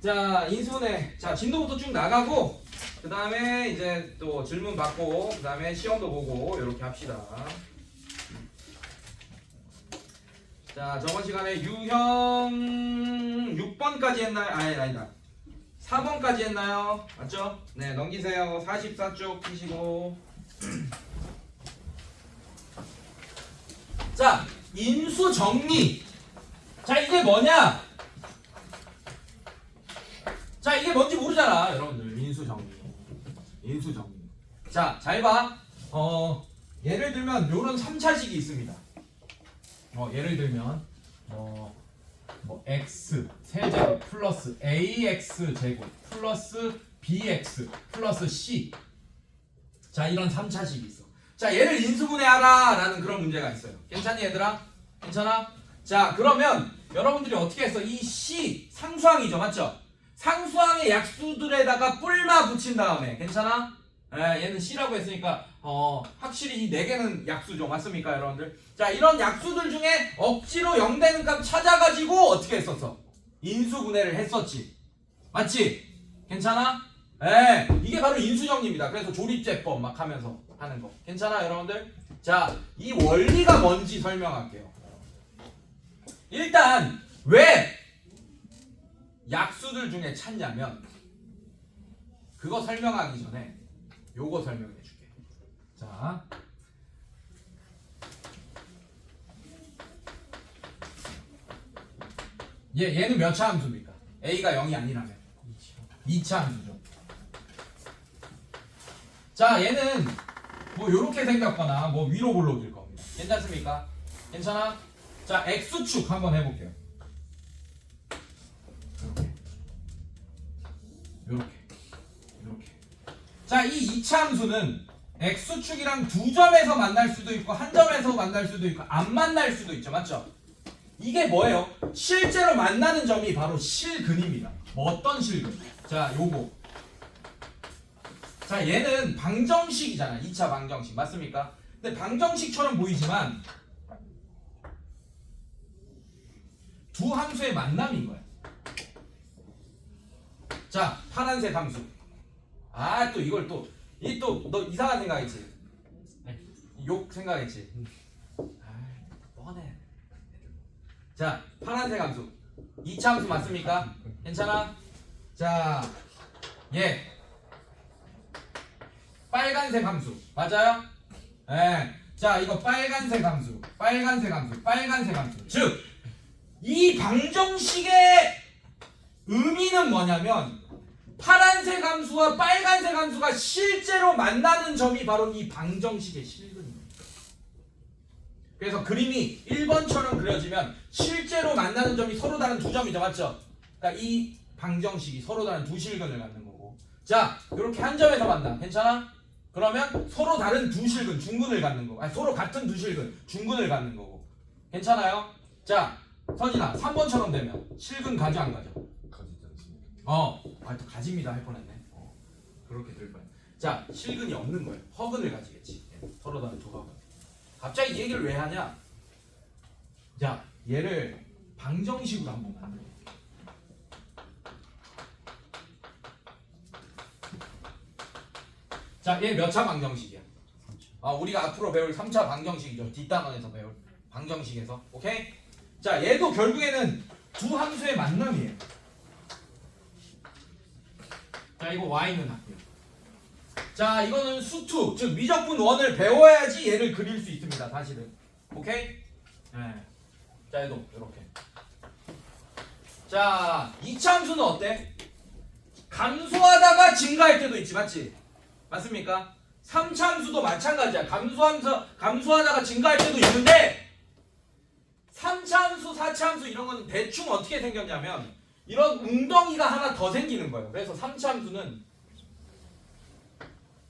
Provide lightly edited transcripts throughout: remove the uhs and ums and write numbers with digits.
자, 인수분해. 자, 진도부터 쭉 나가고 그 다음에 이제 또 질문 받고 그 다음에 시험도 보고 이렇게 합시다. 자, 저번 시간에 유형 6번까지 했나요? 아니다. 4번까지 했나요? 맞죠? 네, 넘기세요. 44쪽 피시고. 자, 인수 정리. 자, 이게 뭐냐? 자, 이게 뭔지 모르잖아, 여러분들. 인수 정리. 인수 정리. 자, 잘 봐. 예를 들면 요런 3차식이 있습니다. 예를 들면 x 세제곱 플러스 ax 제곱 플러스 bx 플러스 c. 자, 이런 3차식이 있어. 자, 얘를 인수분해하라 라는 그런 문제가 있어요. 괜찮니, 얘들아? 괜찮아? 자, 그러면 여러분들이 어떻게 했어? 이 c 상수항이죠, 맞죠? 상수항의 약수들에다가 뿔마 붙인 다음에, 괜찮아? 얘는 c라고 했으니까 확실히 이 4개는 약수죠, 맞습니까, 여러분들? 자, 이런 약수들 중에 억지로 0 되는 값 찾아가지고 어떻게 했었어? 인수분해를 했었지, 맞지? 괜찮아? 이게 바로 인수정리입니다. 그래서 조립제법 막 하면서 하는 거. 괜찮아, 여러분들? 자, 이 원리가 뭔지 설명할게요. 일단 왜 약수들 중에 찾냐면 그거 설명하기 전에 요거 설명해 줄게. 자, 얘는 몇 차 함수입니까? a가 0이 아니라면 2차 함수죠. 자, 얘는 뭐 요렇게 생겼거나 뭐 위로 불러질 겁니다. 괜찮습니까? 괜찮아? 자, x축 한번 해볼게요. 요렇게 자, 이 2차 함수는 x축이랑 두 점에서 만날 수도 있고 한 점에서 만날 수도 있고 안 만날 수도 있죠, 맞죠? 이게 뭐예요? 실제로 만나는 점이 바로 실근입니다. 뭐 어떤 실근? 자, 요거. 자, 얘는 방정식이잖아. 2차 방정식 맞습니까? 근데 방정식처럼 보이지만 두 함수의 만남인 거야. 자, 파란색 함수. 또 이걸 또 너 이상한 생각했지? 욕 생각했지? 뻔해. 자, 파란색 함수 2차 함수 맞습니까? 괜찮아? 자, 얘 빨간색 함수 맞아요? 자, 이거 빨간색 함수 즉 이 방정식의 의미는 뭐냐면 파란색 함수와 빨간색 함수가 실제로 만나는 점이 바로 이 방정식의 실근입니다. 그래서 그림이 1번처럼 그려지면 실제로 만나는 점이 서로 다른 두 점이죠, 맞죠? 그러니까 이 방정식이 서로 다른 두 실근을 갖는 거고. 자, 이렇게 한 점에서 만나. 괜찮아? 그러면 서로 다른 두 실근, 중근을 갖는 거고. 서로 같은 두 실근, 중근을 갖는 거고. 괜찮아요? 자, 서진아, 3번처럼 되면 실근 가져 안 가져? 또 가집니다 할 뻔했네. 그렇게 될 뻔. 자, 실근이 없는 거예요. 허근을 가지겠지. 서로 다른 두 허근. 갑자기 이 얘기를 왜 하냐? 자, 얘를 방정식으로 한번 만들어볼게요. 자, 얘 몇 차 방정식이야? 우리가 앞으로 배울 3차 방정식이죠. 뒷단원에서 배울 방정식에서. 오케이? 자, 얘도 결국에는 두 함수의 만남이에요. 자, 이거 y는 할게요. 자, 이거는 수투, 즉 미적분 원을 배워야지 얘를 그릴 수 있습니다. 사실은. 오케이? 자, 얘도 이렇게. 자, 2차 함수는 어때? 감소하다가 증가할 때도 있지, 맞지? 맞습니까? 3차 함수도 마찬가지야. 감소하다가 증가할 때도 있는데 3차 함수, 4차 함수 이런 건 대충 어떻게 생겼냐면 이런 웅덩이가 하나 더 생기는 거예요. 그래서 3차 함수는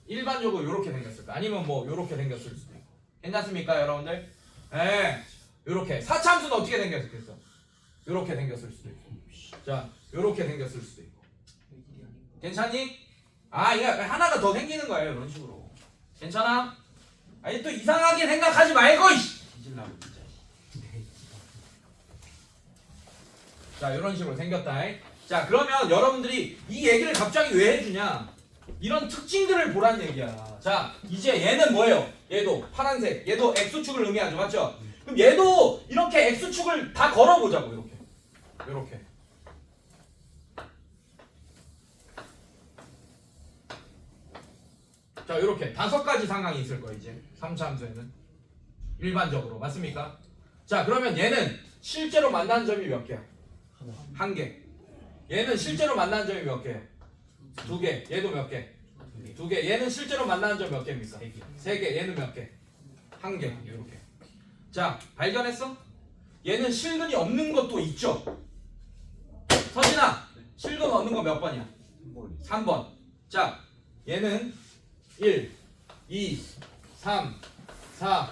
일반적으로 이렇게 생겼을 거예요. 아니면 뭐 이렇게 생겼을 수도 있고. 괜찮습니까, 여러분들? 이렇게. 4차 함수는 어떻게 생겼겠어? 이렇게 생겼을 수도 있고. 자, 이렇게 생겼을 수도 있고. 괜찮니? 이거 하나가 더 생기는 거예요, 이런 식으로. 괜찮아? 또 이상하게 생각하지 말고 뒤질라고 진짜. 자, 이런 식으로 생겼다. 자 그러면 여러분들이 이 얘기를 갑자기 왜 해주냐? 이런 특징들을 보란 얘기야. 자 이제 얘는 뭐예요? 얘도 파란색, 얘도 x축을 의미하죠, 맞죠? 그럼 얘도 이렇게 x축을 다 걸어보자고. 이렇게 자 이렇게 5가지 상황이 있을 거예요. 이제 3차 함수에는 일반적으로 맞습니까? 자 그러면 얘는 실제로 만나는 점이 몇 개야? 1개. 얘는 실제로 만나는 점이 몇 개야? 2개. 얘도 몇 개? 2개. 얘는 실제로 만나는 점 몇 개입니까? 3개. 얘는 몇 개? 1개. 이렇게. 자 발견했어? 얘는 실근이 없는 것도 있죠. 서진아, 실근 없는 거 몇 번이야? 3번. 자 얘는 1, 2, 3, 4,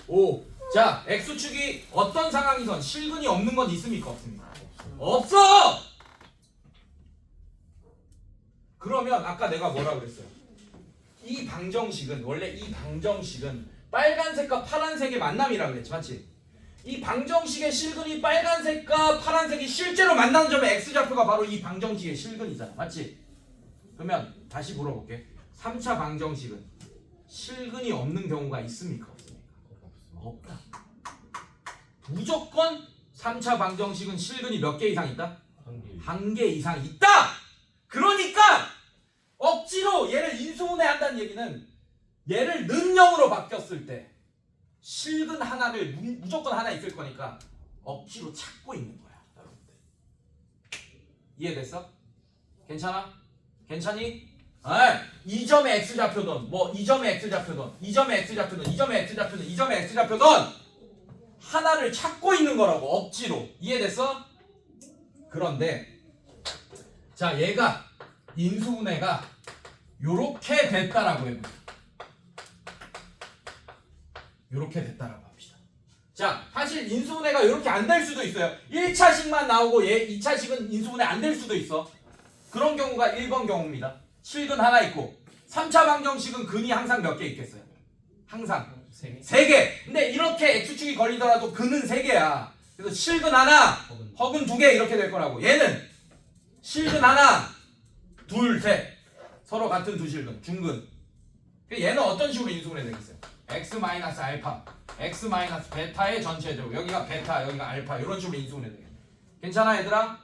5. 자 x축이 어떤 상황이건 실근이 없는 건 있습니까? 없습니까? 없어! 그러면 아까 내가 뭐라 그랬어요? 이 방정식은 원래 이 방정식은 빨간색과 파란색의 만남이라고 그랬지, 맞지? 이 방정식의 실근이 빨간색과 파란색이 실제로 만나는 점의 x좌표가 바로 이 방정식의 실근이잖아, 맞지? 그러면 다시 물어볼게. 3차 방정식은 실근이 없는 경우가 있습니까? 없습니까? 없다. 무조건 3차 방정식은 실근이 몇 개 이상 있다? 1개 이상 있다! 그러니까 억지로 얘를 인수분해 한다는 얘기는 얘를 는영으로 바뀌었을 때 실근 하나를 무조건 하나 있을 거니까 억지로 찾고 있는 거야, 여러분들. 이해됐어? 괜찮아? 괜찮니? 이 점의 x좌표든 뭐 이 점의 x좌표든 이 점의 x좌표든 이 점의 x좌표든 이 점의 x좌표든 하나를 찾고 있는 거라고, 억지로. 이해됐어? 그런데 자 얘가 인수분해가 요렇게 됐다라고 해보자. 요렇게 됐다라고 합시다. 자 사실 인수분해가 요렇게 안 될 수도 있어요. 1차식만 나오고 얘 2차식은 인수분해 안 될 수도 있어. 그런 경우가 1번 경우입니다. 실근 하나 있고 3차 방정식은 근이 항상 몇 개 있겠어요? 항상 3개. 근데 이렇게 x축이 걸리더라도 근은 3개야. 그래서 실근 하나, 허근 2개 이렇게 될 거라고. 얘는 실근 하나, 둘, 셋. 서로 같은 두 실근, 중근. 얘는 어떤 식으로 인수분해 되겠어요? x-알파, x-베타의 전체적으로. 여기가 베타, 여기가 알파. 이런 식으로 인수분해 되겠네. 괜찮아 얘들아?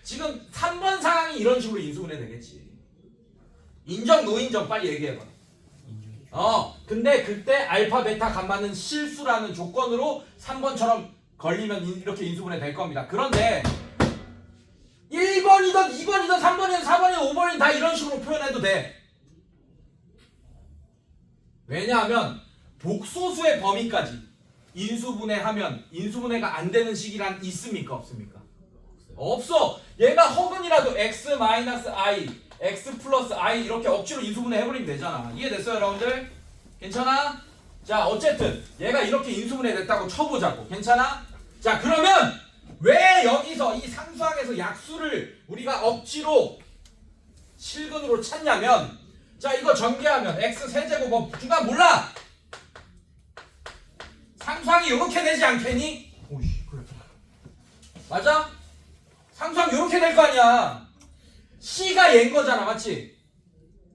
지금 3번 상황이 이런 식으로 인수분해 되겠지. 인정, 노인정 빨리 얘기해봐. 근데 그때 알파, 베타, 감마는 실수라는 조건으로 3번처럼 걸리면 이렇게 인수분해 될 겁니다. 그런데 1번이든 2번이든 3번이든 4번이든 5번이든 다 이런 식으로 표현해도 돼. 왜냐하면 복소수의 범위까지 인수분해하면 인수분해가 안 되는 식이란 있습니까? 없습니까? 없어. 얘가 허근이라도 x-i, x 플러스 i 이렇게 억지로 인수분해 해버리면 되잖아. 이해됐어요 여러분들? 괜찮아? 자 어쨌든 얘가 이렇게 인수분해 됐다고 쳐보자고. 괜찮아? 자 그러면 왜 여기서 이 상수항에서 약수를 우리가 억지로 실근으로 찾냐면, 자 이거 전개하면 x 세제곱 뭐 중간 몰라. 상수항이 이렇게 되지 않겠니? 오이씨 그래. 맞아? 상수항 이렇게 될 거 아니야. C가 얘인 거잖아, 맞지?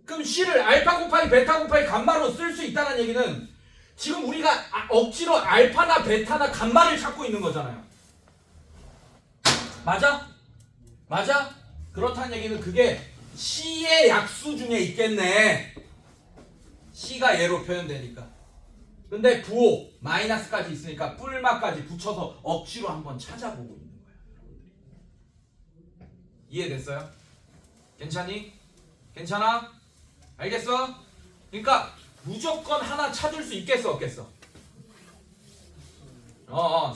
그럼 C를 알파 곱하기 베타 곱하기 감마로 쓸 수 있다는 얘기는 지금 우리가 억지로 알파나 베타나 감마를 찾고 있는 거잖아요. 맞아? 맞아? 그렇다는 얘기는 그게 C의 약수 중에 있겠네. C가 얘로 표현되니까. 근데 부호 마이너스까지 있으니까 뿔마까지 붙여서 억지로 한번 찾아보고 있는 거야. 이해됐어요? 괜찮니? 괜찮아? 알겠어? 그러니까 무조건 하나 찾을 수 있겠어 없겠어?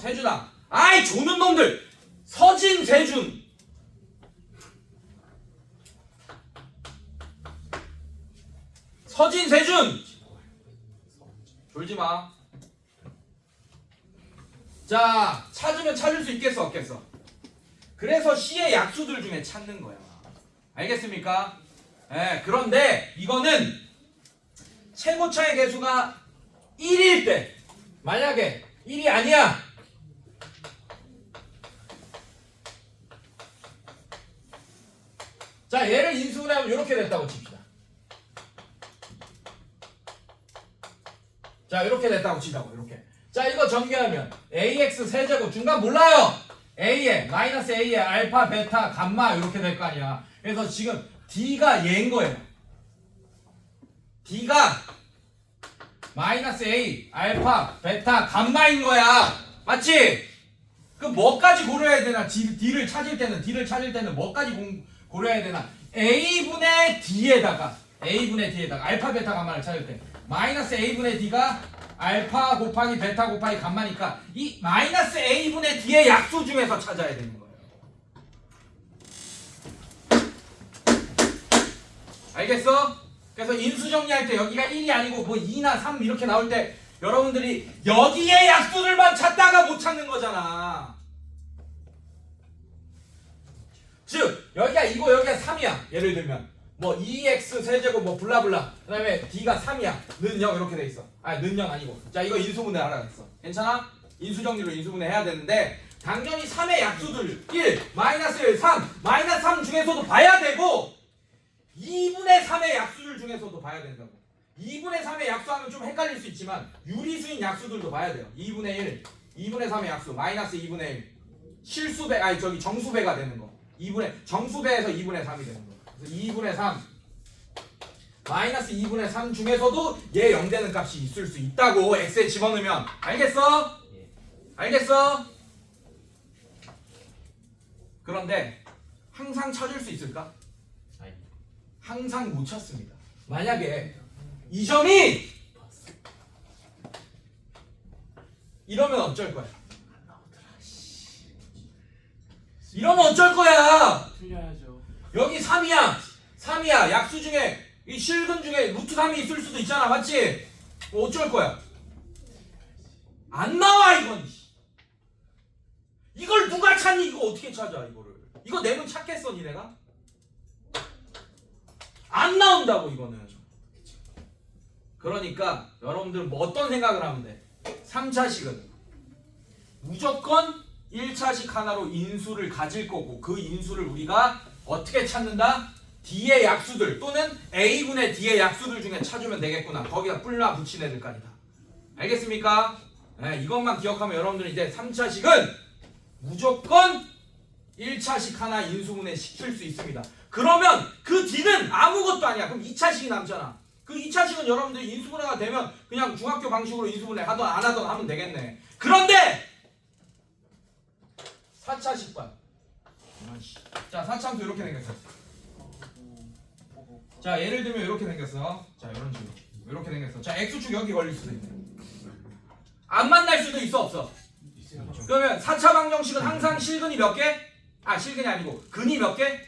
세준아. 아이 조는 놈들. 서진 세준. 서진 세준. 졸지마. 자 찾으면 찾을 수 있겠어 없겠어? 그래서 C의 약수들 중에 찾는 거야. 알겠습니까? 그런데 이거는 최고차의 개수가 1일 때, 만약에 1이 아니야 자, 얘를 인수분해하면 이렇게 됐다고 칩시다. 자, 이렇게 됐다고 치자고, 이렇게. 자, 이거 전개하면 ax 세제곱 중간 몰라요. a에 마이너스 a에 알파, 베타, 감마 이렇게 될 거 아니야. 그래서 지금 d가 얘인 거예요. d가 마이너스 a, 알파, 베타, 감마인 거야. 맞지? 그 뭐까지 고려해야 되나? d를 찾을 때는 뭐까지 고려해야 되나? a분의 d에다가 알파, 베타, 감마를 찾을 때 마이너스 a분의 d가 알파 곱하기 베타 곱하기 감마니까 이 마이너스 a분의 d의 약수 중에서 찾아야 되는 거예요. 알겠어? 그래서 인수 정리할 때 여기가 1이 아니고 뭐 2나 3 이렇게 나올 때 여러분들이 여기에 약수들만 찾다가 못 찾는 거잖아. 즉 여기가 2고 여기가 3이야. 예를 들면 뭐 2x 세제곱 뭐 블라블라 그 다음에 d가 3이야. 는 0 이렇게 돼 있어. 아니 는 0 아니고 자 이거 인수분해 하라 했어. 괜찮아? 인수정리로 인수분해 해야 되는데 당연히 3의 약수들 1, 마이너스 1, 3 마이너스 3 중에서도 봐야 되고 2분의 3의 약수들 중에서도 봐야 된다고. 2분의 3의 약수하면 좀 헷갈릴 수 있지만 유리수인 약수들도 봐야 돼요. 2분의 1, 2분의 3의 약수 마이너스 2분의 1 실수배 아니 저기 정수배가 되는 거. 2분의 정수배에서 2분의 3이 되는 거. 그래서 2분의 3 마이너스 2분의 3 중에서도 얘 0 되는 값이 있을 수 있다고 x에 집어넣으면. 알겠어? 알겠어? 그런데 항상 찾을 수 있을까? 항상 못 찾습니다. 만약에 이 점이 이러면 어쩔 거야? 이러면 어쩔 거야? 틀려야죠. 여기 3이야. 3이야. 약수 중에 이 실근 중에 루트 3이 있을 수도 있잖아. 맞지? 뭐 어쩔 거야? 안 나와 이건. 이걸 누가 찾니? 이거 어떻게 찾아 이거를? 이거 내면 찾겠어 니네가? 안 나온다고 이거는. 그러니까 여러분들 뭐 어떤 생각을 하면 돼? 3차식은 무조건 1차식 하나로 인수를 가질 거고 그 인수를 우리가 어떻게 찾는다? D의 약수들 또는 A분의 D의 약수들 중에 찾으면 되겠구나. 거기다 뿔나 붙인 애들까지 다. 알겠습니까? 네, 이것만 기억하면 여러분들은 이제 3차식은 무조건 1차식 하나 인수분해 시킬 수 있습니다. 그러면 그 D는 아무것도 아니야. 그럼 2차식이 남잖아. 그 2차식은 여러분들이 인수분해가 되면 그냥 중학교 방식으로 인수분해 하던 안 하던 하면 되겠네. 그런데 4차식 봐. 자 4차함수 이렇게 생겼어. 자 예를 들면 이렇게 생겼어. 자 이런 식으로 이렇게 생겼어. 자 x축 여기 걸릴 수도 있네. 안 만날 수도 있어 없어? 그러면 4차 방정식은 항상 실근이 몇 개? 아 실근이 아니고 근이 몇 개?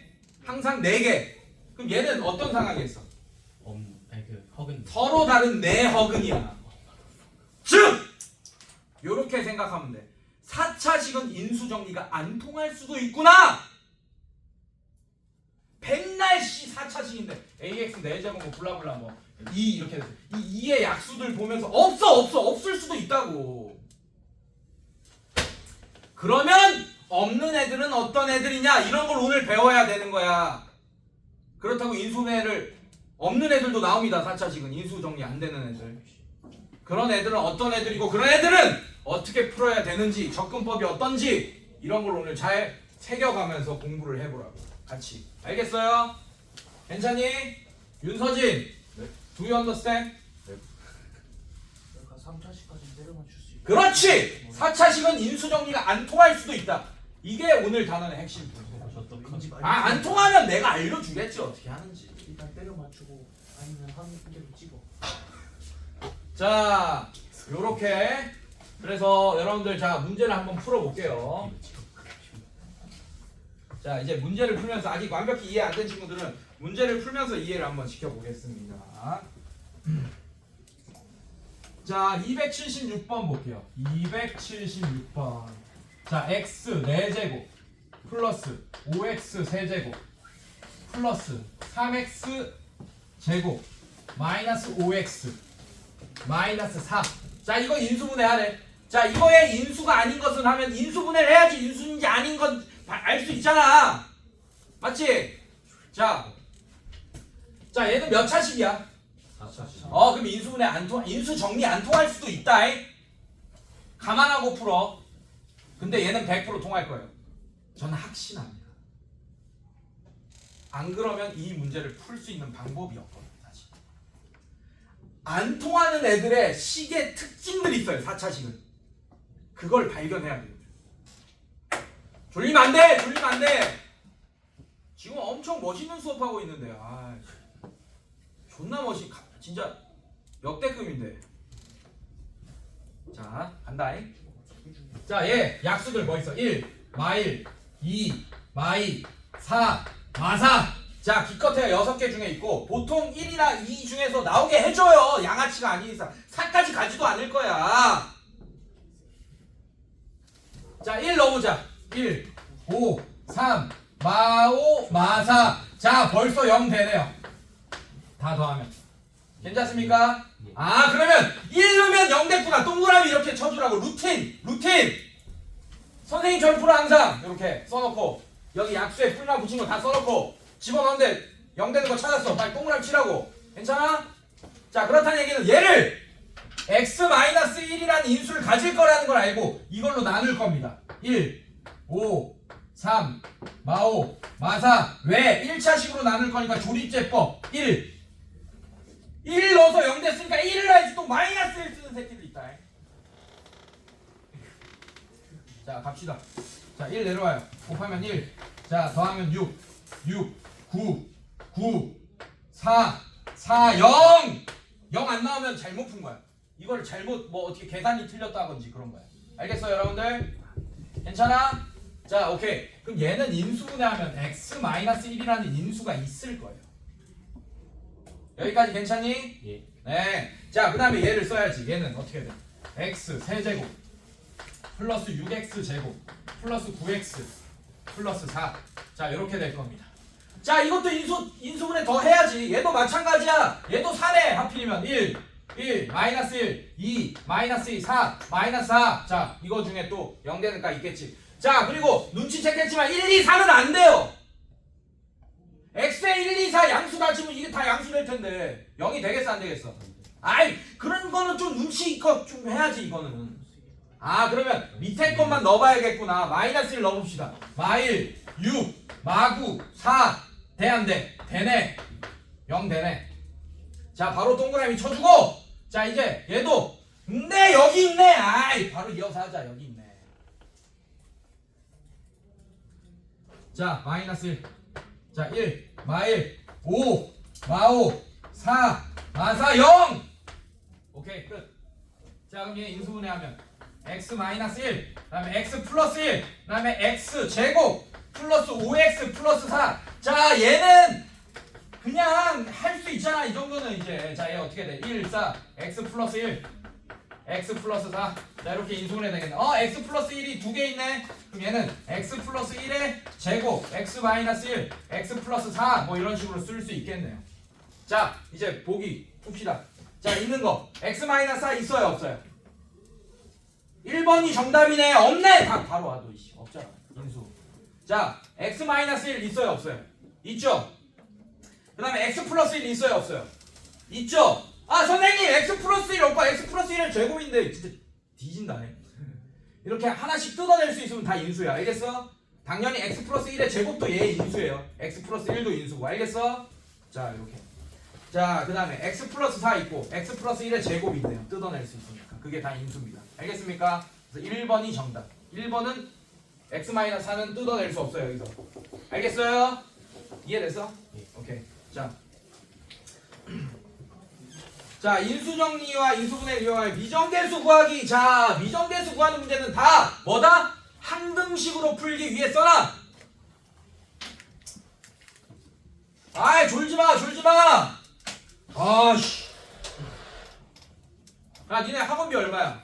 항상 4개. 그럼 얘는 어떤 상황이겠어? 아니 그 허근 서로 다른 네 허근이야. 즉 요렇게 생각하면 돼. 4차식은 인수정리가 안 통할 수도 있구나. 백날 씨 4차식인데 ax 4제곱 뭐 블라블라 뭐 2 이렇게 돼서 이 2의 약수들 보면서 없을 수도 있다고. 그러면 없는 애들은 어떤 애들이냐 이런 걸 오늘 배워야 되는 거야. 그렇다고 인수분해를 없는 애들도 나옵니다. 4차식은 인수정리 안 되는 애들. 그런 애들은 어떤 애들이고 그런 애들은 어떻게 풀어야 되는지 접근법이 어떤지 이런 걸 오늘 잘 새겨가면서 공부를 해보라고 같이. 알겠어요? 괜찮니? 윤서진 네. Do you understand? 네. 3차식까지 내려 맞출 수 있고. 그렇지! 4차식은 인수정리가 안 통할 수도 있다. 이게 오늘 단원의 핵심. 안 통하면 내가 알려주겠지 어떻게 하는지. 일단 때려 맞추고 아니면 한 개로 찍어. 자 요렇게 그래서 여러분들 자 문제를 한번 풀어볼게요. 자 이제 문제를 풀면서 아직 완벽히 이해 안 된 친구들은 문제를 풀면서 이해를 한번 시켜보겠습니다. 자 276번 볼게요. 276번 자 x 4제곱 플러스 5x 세제곱 플러스 3x 제곱 마이너스 5x 마이너스 4. 자 이거 인수분해 하래. 자 이거의 인수가 아닌 것은 하면 인수분해를 해야지 인수인지 아닌 건 알 수 있잖아. 맞지? 자 얘는 몇 차식이야? 4차식. 그럼 인수분해 안 통, 인수 정리 안 통할 수도 있다. 감안하고 풀어. 근데 얘는 100% 통할 거예요. 저는 확신합니다. 안 그러면 이 문제를 풀 수 있는 방법이 없거든요. 사실. 안 통하는 애들의 식의 특징들이 있어요. 4차식은. 그걸 발견해야 돼요. 졸리면 안 돼! 졸리면 안 돼! 지금 엄청 멋있는 수업하고 있는데 존나 진짜 역대급인데. 자 간다잉. 자 얘 약수들 뭐 있어? 1 마일 2 마이 4 마사. 자 기껏해야 6개 중에 있고 보통 1이나 2 중에서 나오게 해줘요. 양아치가 아닌 이상 4까지 가지도 않을 거야. 자 1 넣어보자. 1 5 3 마오 마사. 자 벌써 0 되네요. 다 더하면 괜찮습니까? 그러면 1 넣으면 0 됐구나. 동그라미 이렇게 쳐주라고. 루틴 선생님 절프로 항상 이렇게 써놓고 여기 약수에 풀만 붙인 거 다 써놓고 집어넣는데 0 되는 거 찾았어. 빨리 동그라미 치라고. 괜찮아? 자 그렇다는 얘기는 얘를 x-1이라는 인수를 가질 거라는 걸 알고 이걸로 나눌 겁니다. 1 5 3 마오 마사. 왜? 1차식으로 나눌 거니까 조립제법. 1 넣어서 0 됐으니까 1을 해야지. 또 마이너스 1 쓰는 새끼들 있다. 자 갑시다. 자 1 내려와요. 곱하면 1. 자 더하면 6 9 4 0 안 나오면 잘못 푼 거야. 이거를 잘못 뭐 어떻게 계산이 틀렸다든지 그런 거야. 알겠어요 여러분들? 괜찮아? 자 오케이. 그럼 얘는 인수분해하면 x-1이라는 인수가 있을 거예요. 여기까지 괜찮니? 예. 네. 자 그 다음에 얘를 써야지. 얘는 어떻게 돼? x 세제곱 플러스 6x 제곱 플러스 9x 플러스 4. 자 이렇게 될 겁니다. 자 이것도 인수분해 더 해야지. 얘도 마찬가지야. 얘도 4네. 하필이면 1 마이너스 1 2 마이너스 2 4 마이너스 4. 자 이거 중에 또 0 되는 가 있겠지. 자 그리고 눈치챘겠지만 1 2 4는 안 돼요. x에 1 2 4 양수 다 치면 이게 다 양수 될 텐데 0이 되겠어 안 되겠어? 아이 그런 거는 좀 눈치껏 좀 해야지 이거는. 그러면 밑에 것만 넣어봐야겠구나. 마이너스 1 넣어봅시다. 마일 6 마구 4 돼 안 돼? 되네. 0 되네. 자 바로 동그라미 쳐주고. 자 이제 얘도 근데 여기 있네. 바로 이어서 하자. 여기 있네. 자 마이너스 1. 자 1 마일 5 마오 4 마사 0. 오케이 끝. 자 그럼 얘 인수분해하면 x-1 그다음에 x 플러스 1 그다음에 x 제곱 플러스 5x 플러스 4. 자 얘는 그냥 할 수 있잖아. 이 정도는 이제. 자 얘 어떻게 돼? 1 4 x 플러스 1 x 플러스 4. 자 이렇게 인수분해 되겠네. x 플러스 1이 2개 있네. 그럼 얘는 x 플러스 1의 제곱 x 마이너스 1 x 플러스 4 뭐 이런 식으로 쓸 수 있겠네요. 자 이제 보기 풉시다. 자 있는 거 x 마이너스 4 있어요 없어요? 1번이 정답이네. 없네. 다 바로 와도 이씨 없잖아. 인수. 자 x 마이너스 1 있어요 없어요? 있죠. 그 다음에 x 플러스 1 있어요 없어요? 있죠. 선생님 x 플러스 1 오빠 x 플러스 1의 제곱인데 진짜 뒤진다네. 이렇게 하나씩 뜯어낼 수 있으면 다 인수야. 알겠어? 당연히 x 플러스 1의 제곱도 얘의 인수예요. x 플러스 1도 인수고. 알겠어? 자 이렇게. 자 그 다음에 x 플러스 4 있고 x 플러스 1의 제곱이 있네요. 뜯어낼 수 있으니까. 그게 다 인수입니다. 알겠습니까? 그래서 1번이 정답. 1번은 x-4는 뜯어낼 수 없어요. 여기서. 알겠어요? 이해됐어? 예. 오케이. 자 인수정리와 인수분해를 이용하여 미정계수 구하기. 자 미정계수 구하는 문제는 다 뭐다? 항등식으로 풀기 위해 써놔. 졸지마. 아씨. 니네 학원비 얼마야?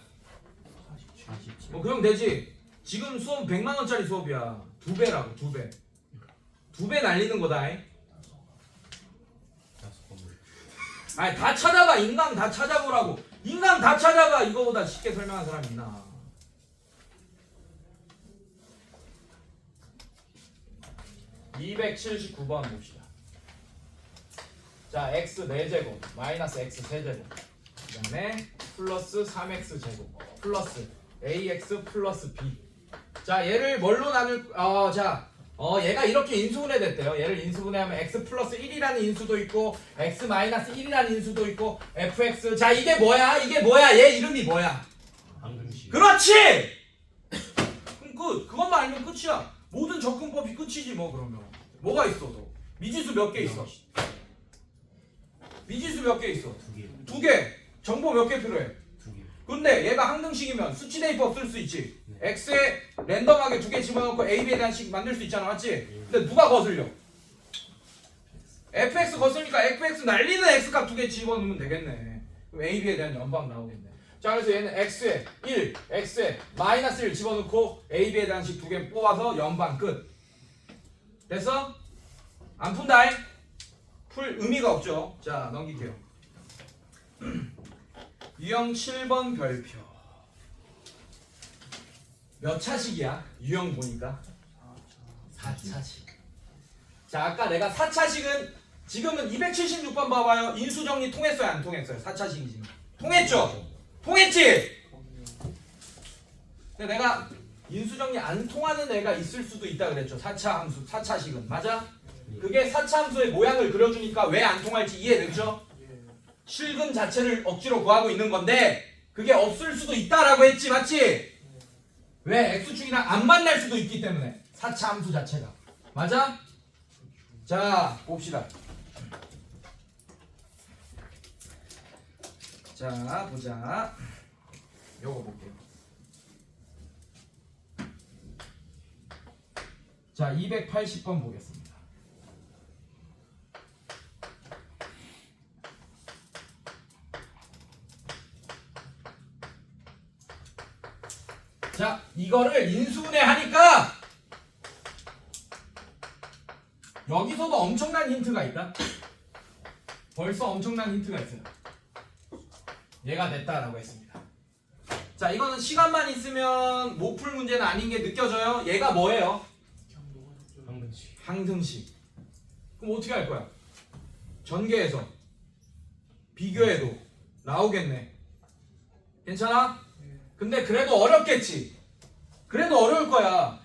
47. 그럼 되지. 지금 수업 100만원짜리 수업이야. 2배라고 2배. 2배 날리는 거다. 5번. 다 찾아봐. 인강 다 찾아보라고. 인강 다 찾아봐. 이거보다 쉽게 설명한 사람 있나? (279번) 봅시다. 자 x 4제곱 마이너스 x 세제곱 그 다음에 플러스 3x 제곱 플러스 ax 플러스 b. 자 얘를 뭘로 나눌 얘가 이렇게 인수분해 됐대요. 얘를 인수분해하면 x 플러스 1이라는 인수도 있고 x 마이너스 1이라는 인수도 있고 fx. 자 이게 뭐야? 얘 이름이 뭐야? 방정식. 그렇지! 그럼 그것만 알면 끝이야. 모든 접근법이 끝이지 뭐. 그러면 뭐가 있어 또? 미지수 몇 개 있어? 미지수 몇 개 있어? 2개. 2개. 정보 몇 개 필요해? 2개. 근데 얘가 항등식이면 수치 대입법 쓸 수 있지. 네. x에 랜덤하게 2개 집어넣고 a, b에 대한 식 만들 수 있잖아. 맞지? 근데 누가 거슬려? fx 거슬니까 fx 날리는 x값 2개 집어넣으면 되겠네. 그럼 a, b에 대한 연방 나오겠네. 자 그래서 얘는 x에 1, x에 마이너스 1 집어넣고 a, b에 대한 식 2개 뽑아서 연방 끝. 됐어? 안 푼다잉? 풀 의미가 없죠. 자 넘길게요. 유형 7번 별표. 몇 차식이야? 유형 보니까 4차식. 자 아까 내가 4차식은 지금은 276번 봐봐요. 인수정리 통했어요 안 통했어요? 4차식이지만 통했죠? 통했지? 근데 내가 인수정리 안 통하는 애가 있을 수도 있다 그랬죠. 4차 함수 4차식은 맞아? 그게 4차 함수의 모양을 그려주니까 왜 안 통할지 이해됐죠? 실근 자체를 억지로 구하고 있는 건데 그게 없을 수도 있다라고 했지 맞지? 왜? x축이랑 안 만날 수도 있기 때문에 4차 함수 자체가 맞아? 자 봅시다. 자 보자. 요거 볼게요. 자 280번 보겠습니다. 자 이거를 인수분해 하니까 여기서도 엄청난 힌트가 있다. 벌써 엄청난 힌트가 있어요. 얘가 됐다라고 했습니다. 자 이거는 시간만 있으면 못 풀 문제는 아닌 게 느껴져요. 얘가 뭐예요? 방정식. 항등식. 그럼 어떻게 할 거야? 전개해서 비교해도 나오겠네. 괜찮아? 근데 그래도 어렵겠지. 그래도 어려울 거야.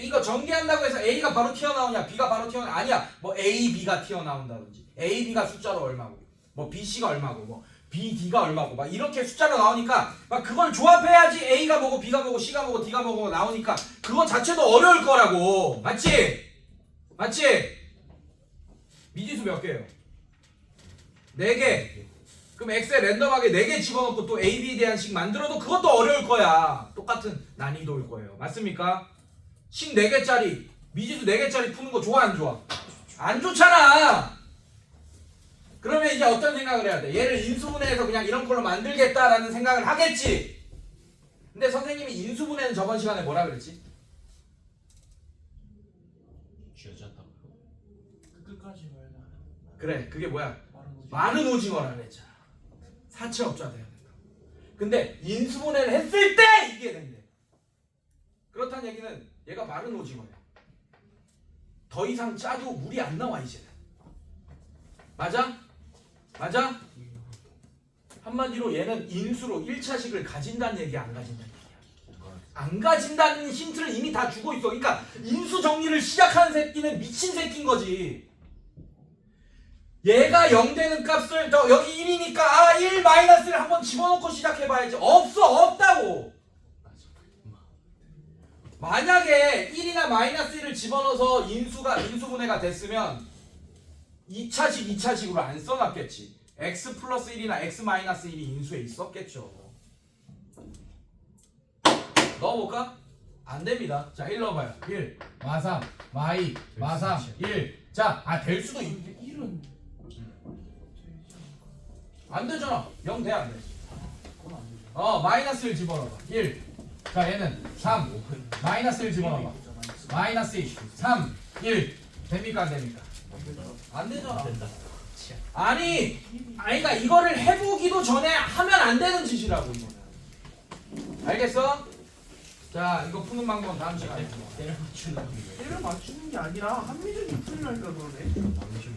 이거 전개한다고 해서 A가 바로 튀어나오냐 B가 바로 튀어나오냐 아니야. 뭐 A, B가 튀어나온다든지 A, B가 숫자로 얼마고 뭐 B, C가 얼마고 뭐 B, D가 얼마고 막 이렇게 숫자로 나오니까 막 그걸 조합해야지 A가 뭐고 B가 뭐고 C가 뭐고 D가 뭐고 나오니까 그거 자체도 어려울 거라고. 맞지? 맞지? 미지수 몇 개예요? 4개. 그럼 X에 랜덤하게 4개 집어넣고 또 A, B에 대한 식 만들어도 그것도 어려울 거야. 똑같은 난이도일 거예요. 맞습니까? 식 4개짜리 미지수 4개짜리 푸는 거 좋아 안 좋아? 안 좋잖아. 그러면 이제 어떤 생각을 해야 돼? 얘를 인수분해해서 그냥 이런 걸로 만들겠다라는 생각을 하겠지. 근데 선생님이 인수분해는 저번 시간에 뭐라 그랬지? 쥐어졌다고요. 끝까지 말다. 그래 그게 뭐야? 말은 많은 오징어라 그랬잖아. 사채업자 돼야 된다. 근데 인수분해를 했을 때 이게 된대. 그렇다는 얘기는 얘가 마른 오징어야. 더 이상 짜도 물이 안 나와 이제는. 맞아? 맞아? 한마디로 얘는 인수로 1차식을 가진다는 얘기야 안 가진다는 얘기야. 안 가진다는 힌트를 이미 다 주고 있어. 그러니까 인수 정리를 시작한 새끼는 미친 새끼인 거지. 얘가 0 되는 값을 여기 1이니까 1 마이너스를 한번 집어넣고 시작해봐야지. 없다고. 만약에 1이나 마이너스 1을 집어넣어서 인수분해가 됐으면 2차식으로 안 써놨겠지. x 플러스 1이나 x 마이너스 1이 인수에 있었겠죠. 넣어볼까? 안 됩니다. 자, 1 넣어봐요. 1, 마3, 마2, 마3, 1. 자, 될 수도 있. 1은 안 되잖아. 0 돼, 안 돼? 그건 안 되죠. 마이너스 1 집어넣어봐. 1. 자, 얘는 3. 마이너스 1 집어넣어봐. 마이너스 2. 3, 1. 됩니까, 안 됩니까? 안 되잖아. 된다. 아니, 그러니까 이거를 해보기도 전에 하면 안 되는 짓이라고, 이거는. 알겠어? 자, 이거 푸는 방법 다음 시간에. 때려 맞추는 거. 때려 맞추는 게 아니라 합리적인 풀이라니까 그러네. 방정식.